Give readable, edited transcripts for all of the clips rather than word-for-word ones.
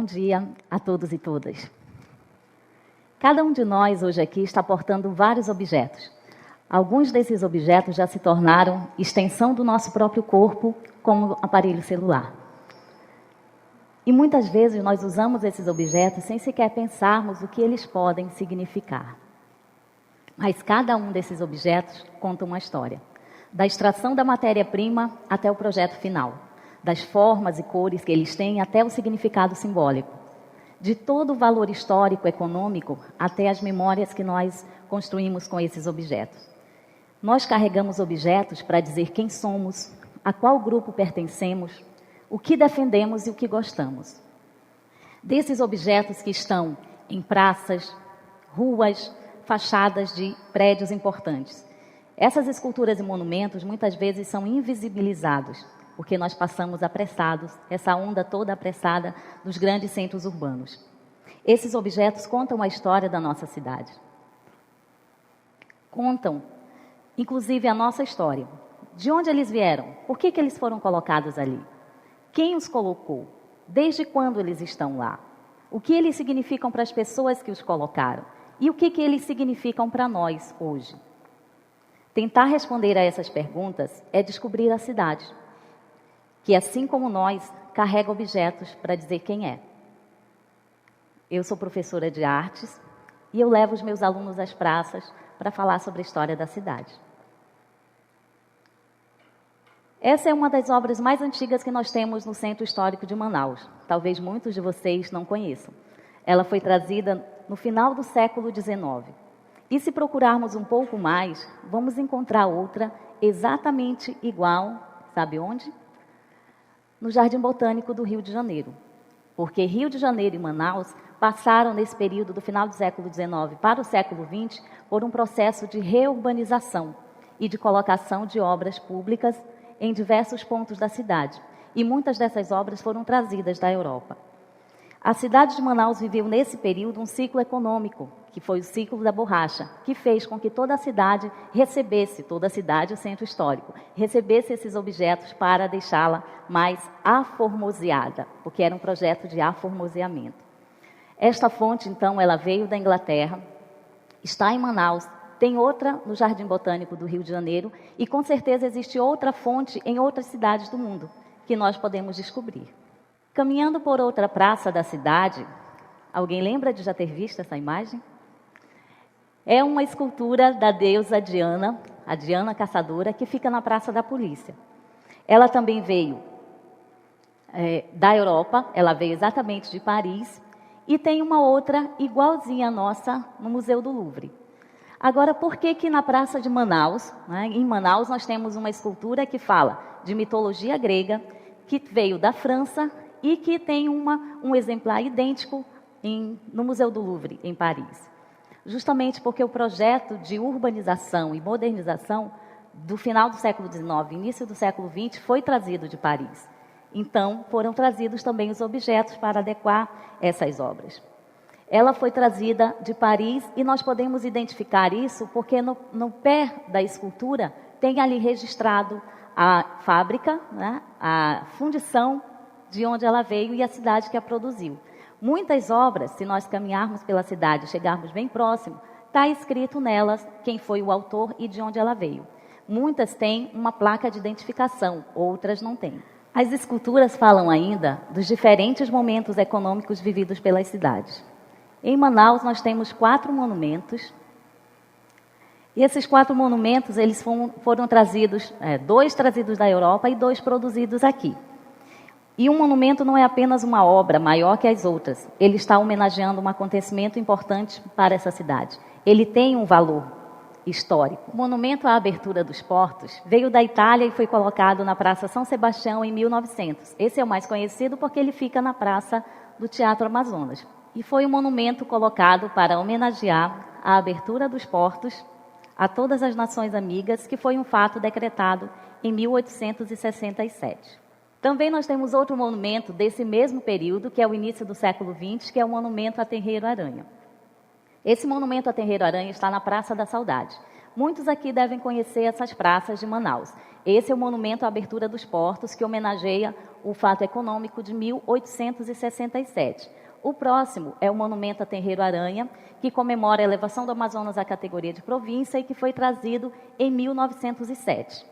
Bom dia a todos e todas. Cada um de nós hoje aqui está portando vários objetos. Alguns desses objetos já se tornaram extensão do nosso próprio corpo, como aparelho celular. E muitas vezes nós usamos esses objetos sem sequer pensarmos o que eles podem significar. Mas cada um desses objetos conta uma história. Da extração da matéria-prima até o projeto final. Das formas e cores que eles têm até o significado simbólico. De todo o valor histórico, econômico, até as memórias que nós construímos com esses objetos. Nós carregamos objetos para dizer quem somos, a qual grupo pertencemos, o que defendemos e o que gostamos. Desses objetos que estão em praças, ruas, fachadas de prédios importantes. Essas esculturas e monumentos muitas vezes são invisibilizados, porque nós passamos apressados, essa onda toda apressada dos grandes centros urbanos. Esses objetos contam a história da nossa cidade. Contam, inclusive, a nossa história. De onde eles vieram? Por que eles foram colocados ali? Quem os colocou? Desde quando eles estão lá? O que eles significam para as pessoas que os colocaram? E o que eles significam para nós hoje? Tentar responder a essas perguntas é descobrir a cidade, que, assim como nós, carrega objetos para dizer quem é. Eu sou professora de artes e eu levo os meus alunos às praças para falar sobre a história da cidade. Essa é uma das obras mais antigas que nós temos no Centro Histórico de Manaus. Talvez muitos de vocês não conheçam. Ela foi trazida no final do século XIX. E se procurarmos um pouco mais, vamos encontrar outra exatamente igual, sabe onde? No Jardim Botânico do Rio de Janeiro. Porque Rio de Janeiro e Manaus passaram nesse período do final do século XIX para o século XX por um processo de reurbanização e de colocação de obras públicas em diversos pontos da cidade. E muitas dessas obras foram trazidas da Europa. A cidade de Manaus viveu nesse período um ciclo econômico, que foi o ciclo da borracha, que fez com que toda a cidade recebesse, toda a cidade, o centro histórico, recebesse esses objetos para deixá-la mais aformoseada, porque era um projeto de aformoseamento. Esta fonte, então, ela veio da Inglaterra, está em Manaus, tem outra no Jardim Botânico do Rio de Janeiro e, com certeza, existe outra fonte em outras cidades do mundo, que nós podemos descobrir. Caminhando por outra praça da cidade, alguém lembra de já ter visto essa imagem? É uma escultura da deusa Diana, a Diana Caçadora, que fica na Praça da Polícia. Ela também veio da Europa, ela veio exatamente de Paris, e tem uma outra igualzinha à nossa no Museu do Louvre. Agora, por que na Praça de Manaus, em Manaus, nós temos uma escultura que fala de mitologia grega, que veio da França e que tem um exemplar idêntico no Museu do Louvre, em Paris? Justamente porque o projeto de urbanização e modernização do final do século XIX, início do século XX, foi trazido de Paris. Então, foram trazidos também os objetos para adequar essas obras. Ela foi trazida de Paris e nós podemos identificar isso porque no pé da escultura tem ali registrado a fábrica, a fundição de onde ela veio e a cidade que a produziu. Muitas obras, se nós caminharmos pela cidade e chegarmos bem próximo, está escrito nelas quem foi o autor e de onde ela veio. Muitas têm uma placa de identificação, outras não têm. As esculturas falam ainda dos diferentes momentos econômicos vividos pelas cidades. Em Manaus, nós temos 4 monumentos. E esses 4 monumentos, eles foram trazidos, 2 trazidos da Europa e 2 produzidos aqui. E um monumento não é apenas uma obra maior que as outras. Ele está homenageando um acontecimento importante para essa cidade. Ele tem um valor histórico. O monumento à abertura dos portos veio da Itália e foi colocado na Praça São Sebastião em 1900. Esse é o mais conhecido porque ele fica na Praça do Teatro Amazonas. E foi um monumento colocado para homenagear a abertura dos portos a todas as nações amigas, que foi um fato decretado em 1867. Também nós temos outro monumento desse mesmo período, que é o início do século XX, que é o monumento a Tenreiro Aranha. Esse monumento a Tenreiro Aranha está na Praça da Saudade. Muitos aqui devem conhecer essas praças de Manaus. Esse é o monumento à abertura dos portos, que homenageia o fato econômico de 1867. O próximo é o Monumento a Terreiro Aranha, que comemora a elevação do Amazonas à categoria de província e que foi trazido em 1907.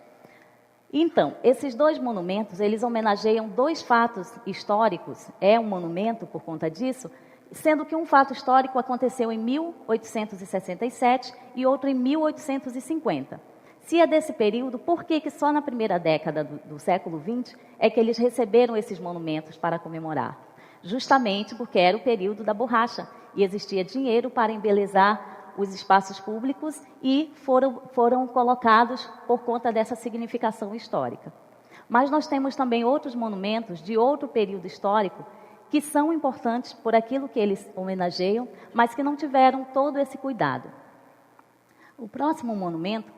Então, esses dois monumentos, eles homenageiam dois fatos históricos, é um monumento por conta disso, sendo que um fato histórico aconteceu em 1867 e outro em 1850. Se é desse período, por que só na primeira década do século XX é que eles receberam esses monumentos para comemorar? Justamente porque era o período da borracha e existia dinheiro para embelezar os espaços públicos e foram colocados por conta dessa significação histórica. Mas nós temos também outros monumentos de outro período histórico que são importantes por aquilo que eles homenageiam, mas que não tiveram todo esse cuidado. O próximo monumento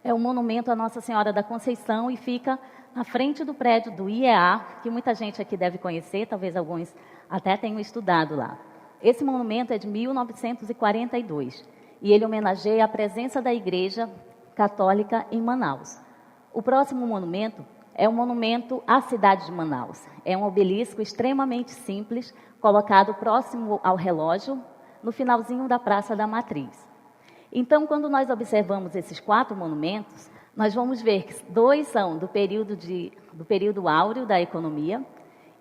é o monumento à Nossa Senhora da Conceição e fica na frente do prédio do IEA, que muita gente aqui deve conhecer, talvez alguns até tenham estudado lá. Esse monumento é de 1942 e ele homenageia a presença da Igreja Católica em Manaus. O próximo monumento é um monumento à cidade de Manaus. É um obelisco extremamente simples, colocado próximo ao relógio, no finalzinho da Praça da Matriz. Então, quando nós observamos esses 4 monumentos, nós vamos ver que 2 são do período áureo da economia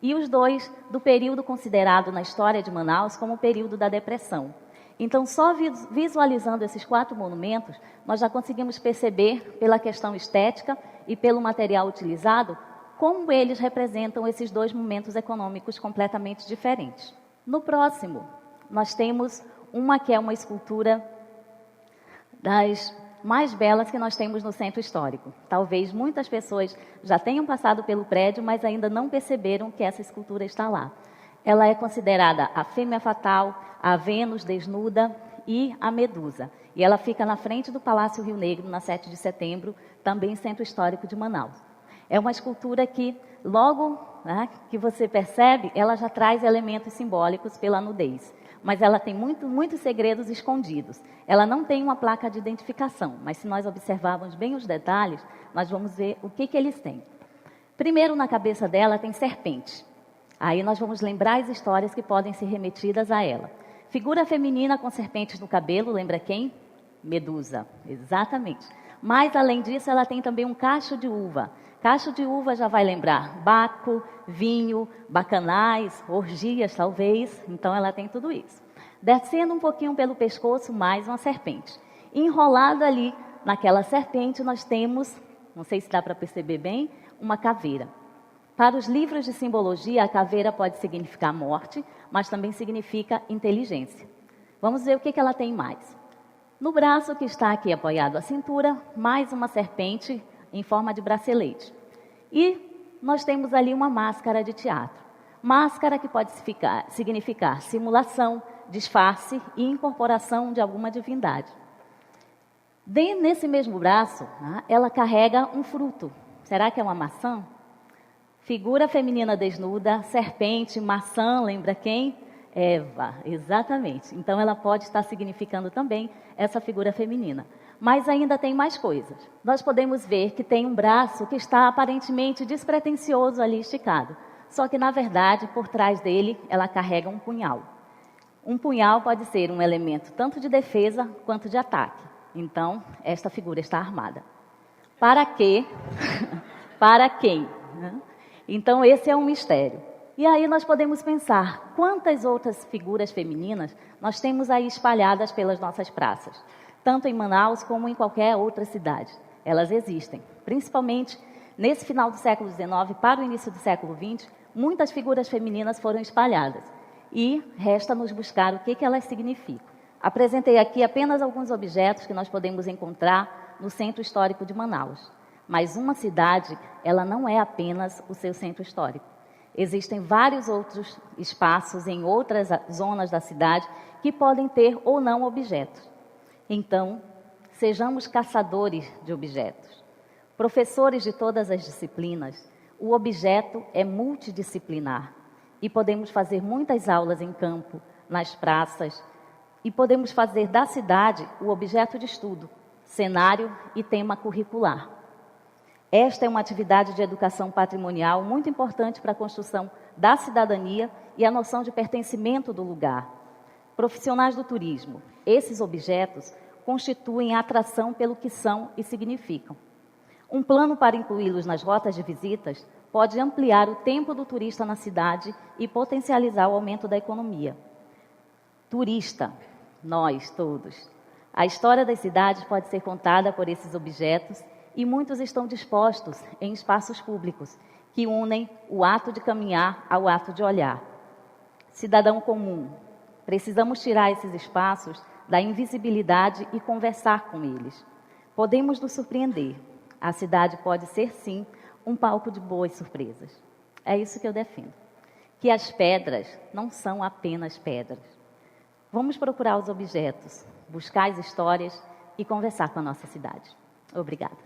e os 2 do período considerado na história de Manaus como o período da depressão. Então, só visualizando esses 4 monumentos, nós já conseguimos perceber, pela questão estética e pelo material utilizado, como eles representam esses 2 momentos econômicos completamente diferentes. No próximo, nós temos uma que é uma escultura das mais belas que nós temos no centro histórico. Talvez muitas pessoas já tenham passado pelo prédio, mas ainda não perceberam que essa escultura está lá. Ela é considerada a fêmea fatal, a Vênus desnuda e a Medusa. E ela fica na frente do Palácio Rio Negro, na 7 de setembro, também centro histórico de Manaus. É uma escultura que, logo que você percebe, ela já traz elementos simbólicos pela nudez. Mas ela tem muitos segredos escondidos. Ela não tem uma placa de identificação, mas se nós observarmos bem os detalhes, nós vamos ver o que eles têm. Primeiro, na cabeça dela tem serpente. Aí nós vamos lembrar as histórias que podem ser remetidas a ela. Figura feminina com serpentes no cabelo, lembra quem? Medusa, exatamente. Mas, além disso, ela tem também um cacho de uva. Cacho de uva já vai lembrar Baco, vinho, bacanais, orgias, talvez. Então, ela tem tudo isso. Descendo um pouquinho pelo pescoço, mais uma serpente. Enrolado ali naquela serpente, nós temos, não sei se dá para perceber bem, uma caveira. Para os livros de simbologia, a caveira pode significar morte, mas também significa inteligência. Vamos ver o que ela tem mais. No braço que está aqui apoiado à cintura, mais uma serpente em forma de bracelete. E nós temos ali uma máscara de teatro. Máscara que pode significar simulação, disfarce e incorporação de alguma divindade. Nesse mesmo braço, ela carrega um fruto. Será que é uma maçã? Figura feminina desnuda, serpente, maçã, lembra quem? Eva, exatamente. Então, ela pode estar significando também essa figura feminina. Mas ainda tem mais coisas. Nós podemos ver que tem um braço que está aparentemente despretensioso ali esticado. Só que, na verdade, por trás dele, ela carrega um punhal. Um punhal pode ser um elemento tanto de defesa quanto de ataque. Então, esta figura está armada. Para quê? Para quem? Então, esse é um mistério. E aí nós podemos pensar, quantas outras figuras femininas nós temos aí espalhadas pelas nossas praças? Tanto em Manaus como em qualquer outra cidade. Elas existem. Principalmente nesse final do século XIX para o início do século XX, muitas figuras femininas foram espalhadas. E resta-nos buscar o que elas significam. Apresentei aqui apenas alguns objetos que nós podemos encontrar no Centro Histórico de Manaus. Mas uma cidade, ela não é apenas o seu centro histórico. Existem vários outros espaços em outras zonas da cidade que podem ter ou não objetos. Então, sejamos caçadores de objetos. Professores de todas as disciplinas, o objeto é multidisciplinar. E podemos fazer muitas aulas em campo, nas praças, e podemos fazer da cidade o objeto de estudo, cenário e tema curricular. Esta é uma atividade de educação patrimonial muito importante para a construção da cidadania e a noção de pertencimento do lugar. Profissionais do turismo, esses objetos constituem a atração pelo que são e significam. Um plano para incluí-los nas rotas de visitas pode ampliar o tempo do turista na cidade e potencializar o aumento da economia. Turista, nós todos. A história das cidades pode ser contada por esses objetos e muitos estão dispostos em espaços públicos que unem o ato de caminhar ao ato de olhar. Cidadão comum, precisamos tirar esses espaços da invisibilidade e conversar com eles. Podemos nos surpreender. A cidade pode ser, sim, um palco de boas surpresas. É isso que eu defendo. Que as pedras não são apenas pedras. Vamos procurar os objetos, buscar as histórias e conversar com a nossa cidade. Obrigada.